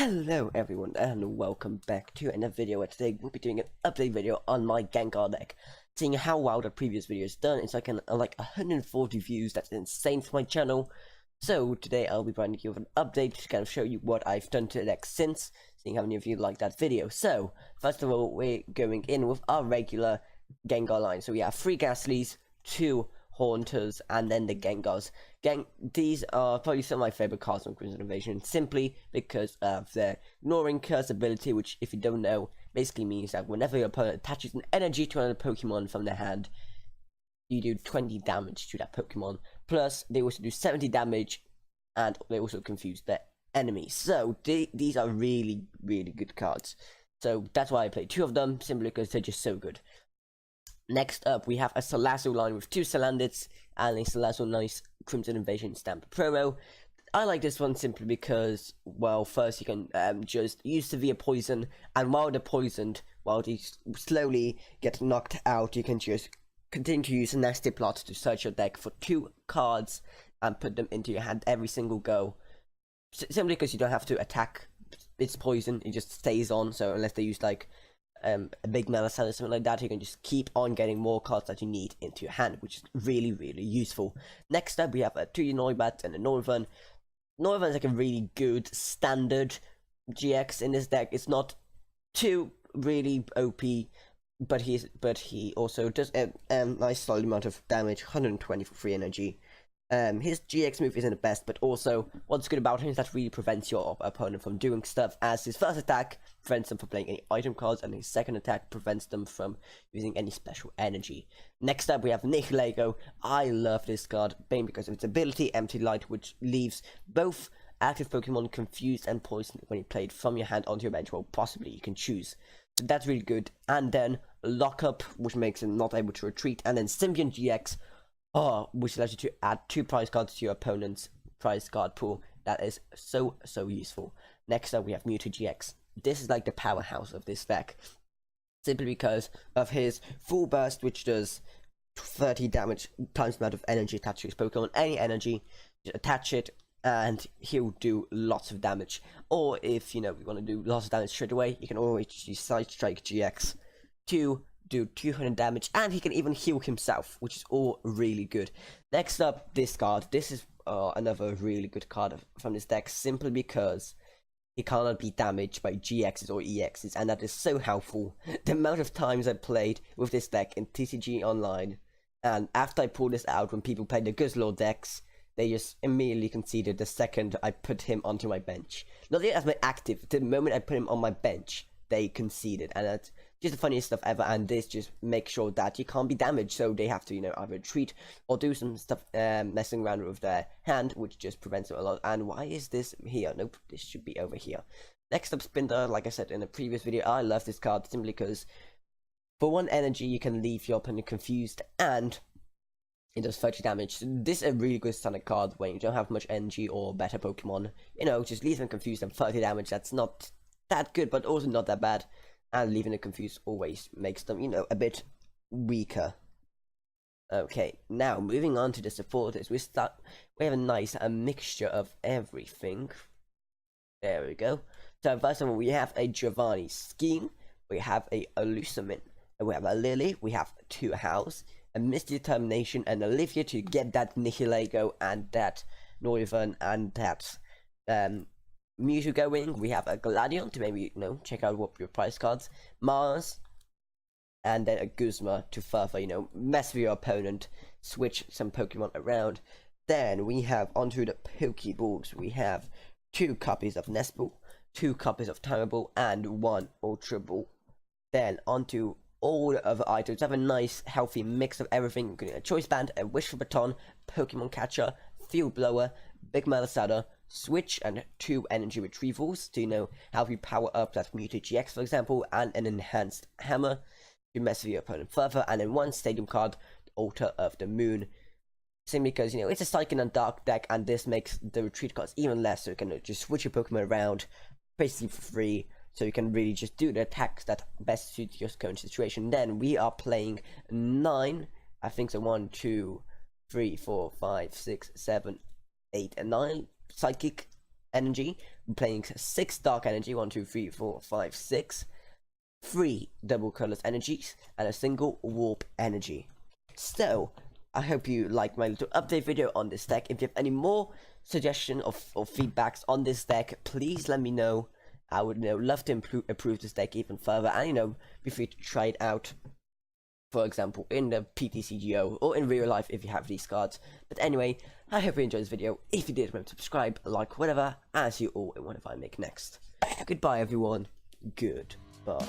Hello everyone and welcome back to another video where today we'll be doing an update video on my Gengar deck. Seeing how well the previous video is done, it's like 140 views. That's insane for my channel. So today I'll be providing you with an update to kind of show you what I've done to the deck since, seeing how many of you liked that video. So first of all, we're going in with our regular Gengar line. So we have 3 Ghastlies, 2 Haunters, and then the Gengars. These are probably some of my favorite cards from Crimson Invasion, simply because of their Ignoring Curse ability, which, if you don't know, basically means that whenever your opponent attaches an energy to another Pokemon from their hand, you do 20 damage to that Pokemon. Plus, they also do 70 damage, and they also confuse their enemies. So, these are really, really good cards. So, that's why I played 2 of them, simply because they're just so good. Next up, we have a Salazzle line with 2 Salandits and a Salazzle Nice Crimson Invasion Stamp Promo. I like this one simply because, well, first you can just use Severe Poison, and while they're poisoned, while they slowly get knocked out, you can just continue to use Nasty Plot to search your deck for 2 cards and put them into your hand every single go. Simply because you don't have to attack its poison, it just stays on, so unless they use like a big Melisande or something like that, you can just keep on getting more cards that you need into your hand, which is really, really useful. Next up, we have a 2 Noibat and a Northern. Northern is like a really good standard GX in this deck. It's not too really OP, but he also does a nice solid amount of damage, 120 for free energy. His GX move isn't the best, but also what's good about him is that really prevents your opponent from doing stuff, as his first attack prevents them from playing any item cards, and his second attack prevents them from using any special energy. Next up, we have Nihilego. I love this card, mainly because of its ability, Empty Light, which leaves both active Pokemon confused and poisoned when you play it from your hand onto your bench. Well, possibly you can choose. So that's really good. And then Lockup, which makes him not able to retreat, and then Symbiont GX, which allows you to add 2 prize cards to your opponent's prize card pool. That is so useful. Next up, we have Mewtwo GX. This is like the powerhouse of this deck, simply because of his full burst, which does 30 damage times the amount of energy attached to his Pokemon. Any energy, just attach it, and he'll do lots of damage. Or if, you know, we want to do lots of damage straight away, you can always use Side Strike GX to do 200 damage, and he can even heal himself, which is all really good. Next up, this card. This is another really good card from this deck, simply because he cannot be damaged by GXs or EXs, and that is so helpful. The amount of times I played with this deck in TCG Online, and after I pulled this out when people played the Guzzlord decks, they just immediately conceded the second I put him onto my bench. Not even as my active, the moment I put him on my bench, they conceded, and that's just the funniest stuff ever. And this just makes sure that you can't be damaged, so they have to, you know, either retreat or do some stuff messing around with their hand, which just prevents them a lot. And why is this here? Nope, this should be over here. Next up, Spinda. Like I said in a previous video, I love this card simply because for 1 energy you can leave your opponent confused, and it does 30 damage. So this is a really good standard card when you don't have much energy or better Pokemon. You know, just leave them confused and 30 damage. That's not that good, but also not that bad. And leaving them confused always makes them, you know, a bit weaker. Okay, now moving on to the supporters. We have a nice mixture of everything. There we go. So first of all, we have a Giovanni Scheme, we have a Elusimin, we have a Lily, we have 2 House, a Misty Determination, and Olivia to get that Nihilego and that Northern and that Mewtwo going. We have a Gladion to maybe, you know, check out what your prize cards, Mars, and then a Guzma to further, you know, mess with your opponent, switch some Pokemon around. Then we have onto the Pokeballs. We have 2 copies of Nespal, 2 copies of Timable, and 1 Ultra Ball. Then onto all the other items. Have a nice healthy mix of everything, including a Choice Band, a Wishful Baton, Pokemon Catcher, Field Blower, Big Melisande, Switch, and 2 energy retrievals to, you know, help you power up that Mewtwo GX, for example, and an enhanced hammer to mess with your opponent further, and then 1 stadium card, Altar of the Moon, simply because, you know, it's a Psychic and Dark deck, and this makes the retreat cards even less, so you can just switch your Pokemon around basically for free, so you can really just do the attacks that best suit your current situation. Then we are playing 9, I think so, 1, 2, 3, 4, 5, 6, 7, 8, and 9 Psychic energy. I'm playing 6 dark energy, 1, 2, 3, 4, 5, 6, 3 double colorless energies, and a single warp energy. So, I hope you like my little update video on this deck. If you have any more suggestions or feedbacks on this deck, please let me know. I would love to improve this deck even further, and be free to try it out, for example, in the PTCGO or in real life if you have these cards. But anyway, I hope you enjoyed this video. If you did, remember to subscribe, like, whatever, and I'll see you all in whatever I make next. Goodbye, everyone. Goodbye.